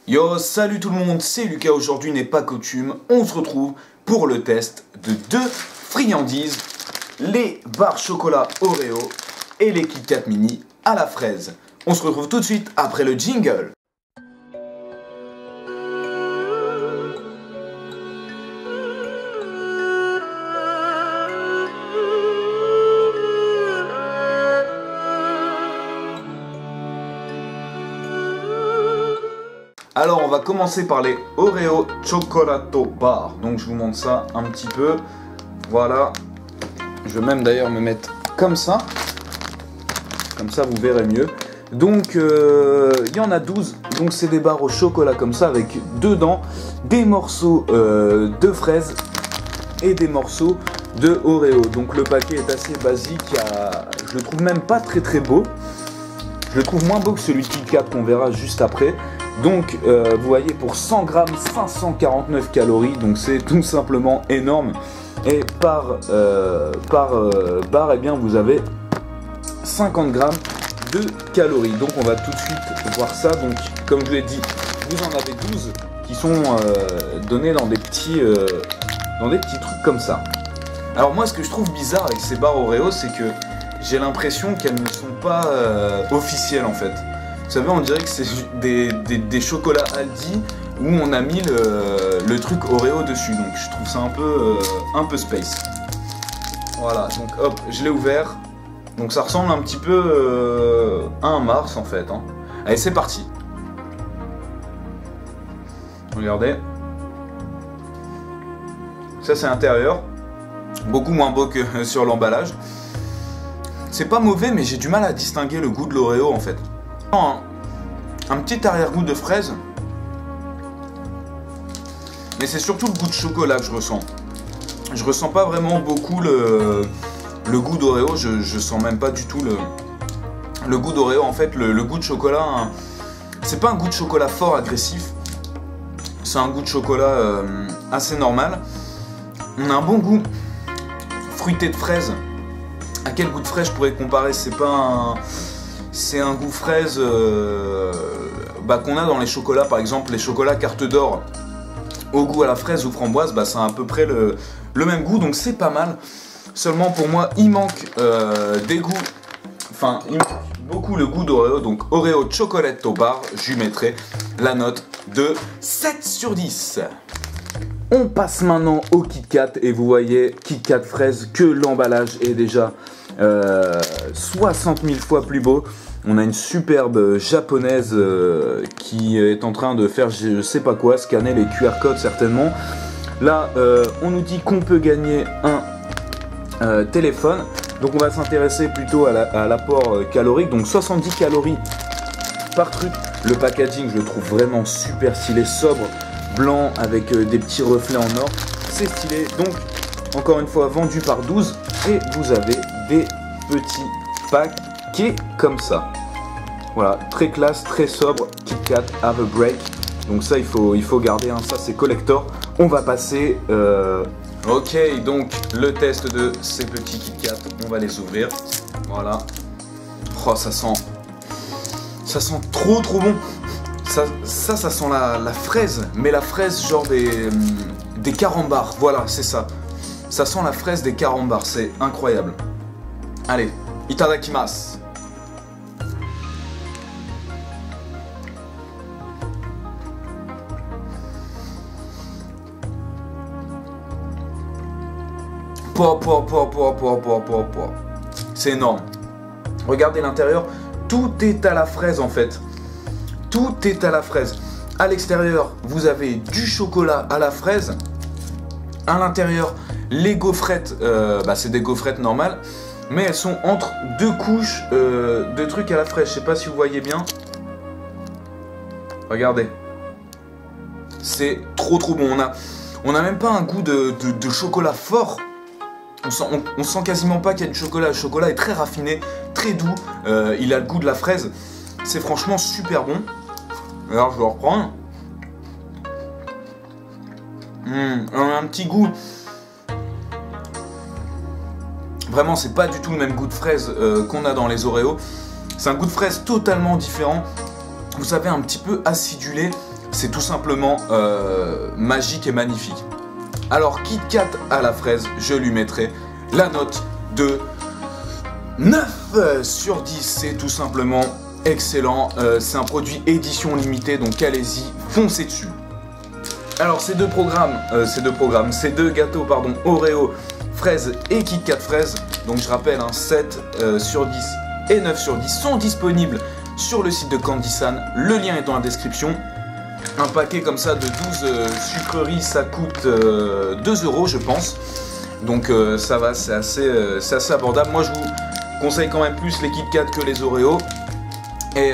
Yo, salut tout le monde, c'est Lucas. Aujourd'hui n'est pas coutume, on se retrouve pour le test de deux friandises, les barres chocolat Oreo et les Kit Kat Mini à la fraise. On se retrouve tout de suite après le jingle. Alors on va commencer par les Oreo Chocolato Bar. Donc je vous montre ça un petit peu. Voilà. Je vais même d'ailleurs me mettre comme ça. Comme ça vous verrez mieux. Donc il y en a 12. Donc c'est des barres au chocolat comme ça avec dedans des morceaux de fraises et des morceaux de Oreo. Donc le paquet est assez basique. Je le trouve même pas très beau. Je le trouve moins beau que celui de Kit Kat qu'on verra juste après. Donc vous voyez, pour 100 grammes, 549 calories, donc c'est tout simplement énorme. Et par barre, eh bien, vous avez 50 grammes de calories. Donc on va tout de suite voir ça. Donc comme je vous l'ai dit, vous en avez 12 qui sont donnés dans des petits trucs comme ça. Alors moi, ce que je trouve bizarre avec ces barres Oreo, c'est que j'ai l'impression qu'elles ne sont pas officielles en fait. Vous savez, on dirait que c'est des chocolats Aldi où on a mis le truc Oreo dessus. Donc je trouve ça un peu space. Voilà, donc hop, je l'ai ouvert. Donc ça ressemble un petit peu à un Mars en fait. Hein. Allez, c'est parti. Regardez. Ça c'est l'intérieur. Beaucoup moins beau que sur l'emballage. C'est pas mauvais, mais j'ai du mal à distinguer le goût de l'Oreo en fait. Un petit arrière-goût de fraise, mais c'est surtout le goût de chocolat que je ressens. Je ressens pas vraiment beaucoup le goût d'Oreo, je sens même pas du tout le goût d'Oreo. En fait, le goût de chocolat, hein, c'est pas un goût de chocolat fort agressif, c'est un goût de chocolat assez normal. On a un bon goût fruité de fraise. À quel goût de fraise je pourrais comparer? C'est un goût fraise qu'on a dans les chocolats, par exemple les chocolats carte d'or au goût à la fraise ou framboise, c'est à peu près le même goût, donc c'est pas mal. Seulement pour moi il manque des goûts, enfin il manque beaucoup le goût d'Oreo, donc Oreo Chocolatto Bar, je lui mettrai la note de 7 sur 10. On passe maintenant au Kit Kat et vous voyez Kit Kat fraise que l'emballage est déjà 60 000 fois plus beau. On a une superbe japonaise qui est en train de faire je sais pas quoi, scanner les QR codes certainement. Là on nous dit qu'on peut gagner un téléphone. Donc on va s'intéresser plutôt à l'apport calorique. Donc 70 calories par truc. Le packaging je le trouve vraiment super stylé, sobre, blanc avec des petits reflets en or. C'est stylé. Donc encore une fois vendu par 12 et vous avez des petits paquets comme ça. Voilà, très classe, très sobre. Kit Kat have a break. Donc ça il faut garder, hein. Ça c'est collector. On va passer ok, donc le test de ces petits Kit Kat, on va les ouvrir. Voilà. Oh, ça sent trop bon. Ça sent la fraise, mais la fraise genre des carambars. Voilà, c'est ça. Ça sent la fraise des carambars, c'est incroyable. Allez, itadakimasu. C'est énorme. Regardez l'intérieur, tout est à la fraise en fait. Tout est à la fraise. À l'extérieur, vous avez du chocolat à la fraise. À l'intérieur, les gaufrettes, c'est des gaufrettes normales, mais elles sont entre deux couches de trucs à la fraise. Je sais pas si vous voyez bien. Regardez. C'est trop bon. On a même pas un goût de chocolat fort. On sent quasiment pas qu'il y a du chocolat. Le chocolat est très raffiné, très doux. Il a le goût de la fraise. C'est franchement super bon. Alors je vais reprendre. On a un petit goût. Vraiment, c'est pas du tout le même goût de fraise qu'on a dans les Oreo. C'est un goût de fraise totalement différent. Vous savez, un petit peu acidulé. c'est tout simplement magique et magnifique. Alors Kit Kat à la fraise, je lui mettrai la note de 9 sur 10, c'est tout simplement excellent. C'est un produit édition limitée, donc allez-y, foncez dessus. Alors ces deux gâteaux pardon, Oreo fraise et Kit Kat fraise, donc je rappelle 7 sur 10 et 9 sur 10 sont disponibles sur le site de Candysan, le lien est dans la description. Un paquet comme ça de 12 sucreries, ça coûte 2 € je pense. Donc ça va, c'est assez abordable. Moi je vous conseille quand même plus les Kit Kat que les Oreo. Et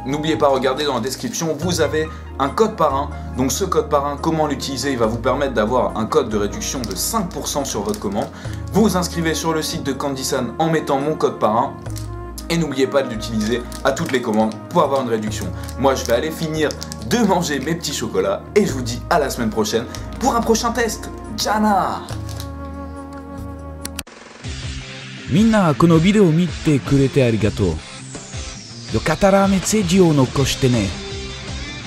n'oubliez pas, regardez dans la description, vous avez un code parrain. Donc ce code parrain, comment l'utiliser? Il va vous permettre d'avoir un code de réduction de 5% sur votre commande. Vous vous inscrivez sur le site de Candysan en mettant mon code parrain. Et n'oubliez pas de l'utiliser à toutes les commandes pour avoir une réduction. Moi je vais aller finir de manger mes petits chocolats. Et je vous dis à la semaine prochaine pour un prochain test. Jana! みんなこのビデオを見てくれてありがとう。よかったらメッセージを残してね。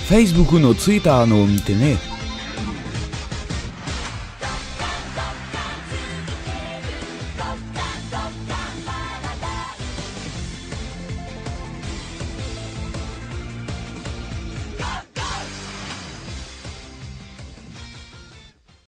Facebook の Twitter のを見てね。